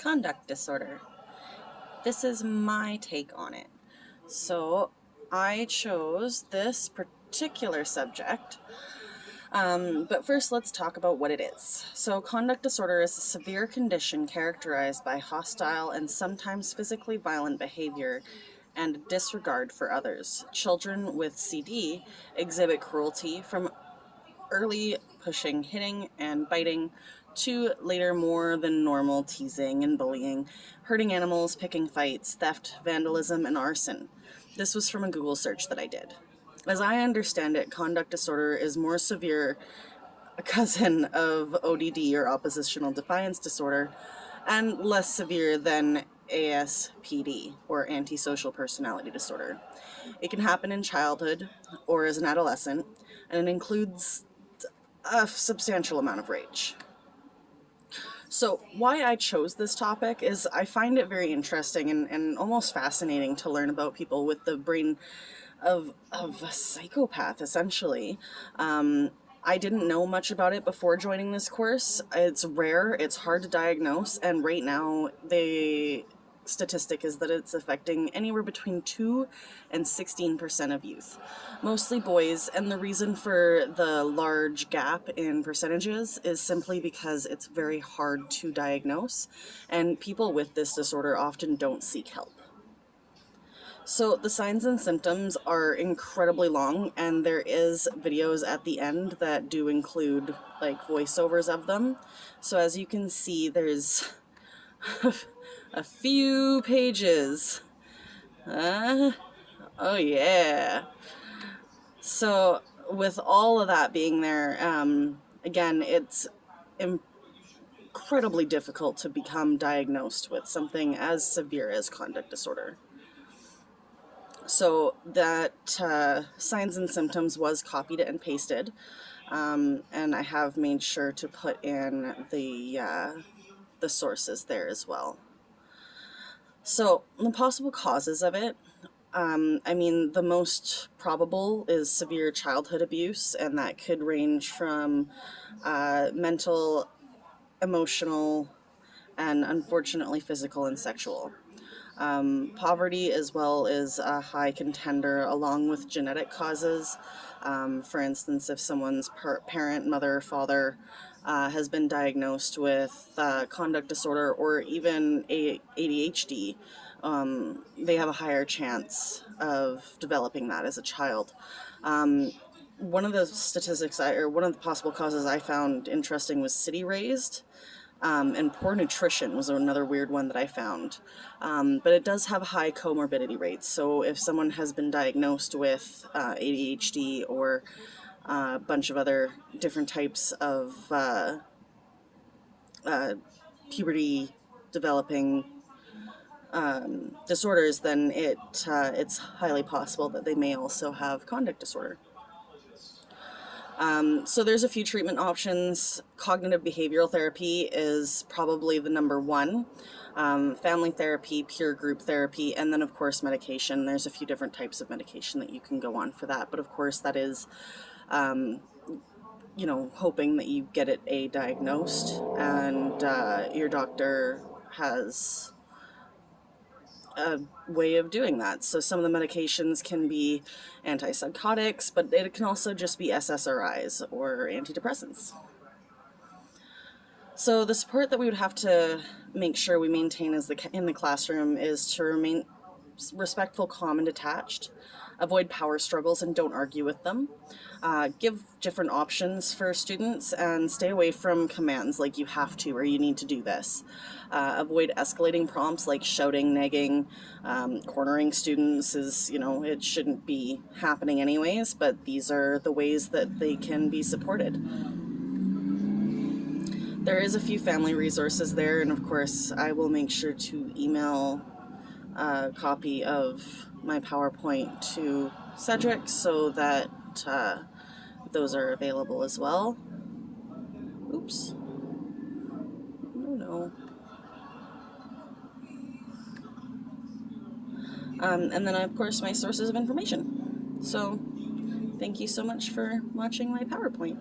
conduct disorder. This is my take on it. So I chose this particular subject. But first, let's talk about what it is. So conduct disorder is a severe condition characterized by hostile and sometimes physically violent behavior and disregard for others. Children with CD exhibit cruelty from early pushing, hitting, and biting to later more than normal teasing and bullying, hurting animals, picking fights, theft, vandalism, and arson. This was from a Google search that I did. As I understand it, conduct disorder is more severe a cousin of ODD or oppositional defiance disorder and less severe than ASPD or antisocial personality disorder. It can happen in childhood or as an adolescent, and it includes a substantial amount of rage. So why I chose this topic is I find it very interesting and almost fascinating to learn about people with the brain of a psychopath, essentially. I didn't know much about it before joining this course. It's rare, it's hard to diagnose, and right now the statistic is that it's affecting anywhere between 2 and 16% of youth, mostly boys, and the reason for the large gap in percentages is simply because it's very hard to diagnose, and people with this disorder often don't seek help. So the signs and symptoms are incredibly long, and there is videos at the end that do include like voiceovers of them. So as you can see, there's a few pages. Oh yeah. So with all of that being there, again, it's incredibly difficult to become diagnosed with something as severe as conduct disorder. So that signs and symptoms was copied and pasted, and I have made sure to put in the sources there as well. So the possible causes of it, I mean, the most probable is severe childhood abuse, and that could range from mental, emotional, and unfortunately physical and sexual. Poverty as well is a high contender, along with genetic causes. For instance, if someone's parent, mother, father has been diagnosed with conduct disorder or even ADHD, they have a higher chance of developing that as a child. One of the statistics one of the possible causes I found interesting was city raised. And poor nutrition was another weird one that I found. But it does have high comorbidity rates. So if someone has been diagnosed with ADHD or a bunch of other different types of puberty developing disorders, then it's highly possible that they may also have conduct disorder. So there's a few treatment options. Cognitive behavioral therapy is probably the number one. Family therapy, peer group therapy, and then of course medication. There's a few different types of medication that you can go on for that, but of course that is, hoping that you get it diagnosed and your doctor has a way of doing that. So some of the medications can be antipsychotics, but it can also just be SSRIs or antidepressants. So the support that we would have to make sure we maintain in the classroom is to remain respectful, calm, and detached. Avoid power struggles and don't argue with them. Give different options for students and stay away from commands like you have to or you need to do this. Avoid escalating prompts like shouting, nagging, cornering students it shouldn't be happening anyways, but these are the ways that they can be supported. There is a few family resources there, and of course I will make sure to email a copy of my PowerPoint to Cedric so that those are available as well. Oops. No. And then of course my sources of information. So thank you so much for watching my PowerPoint.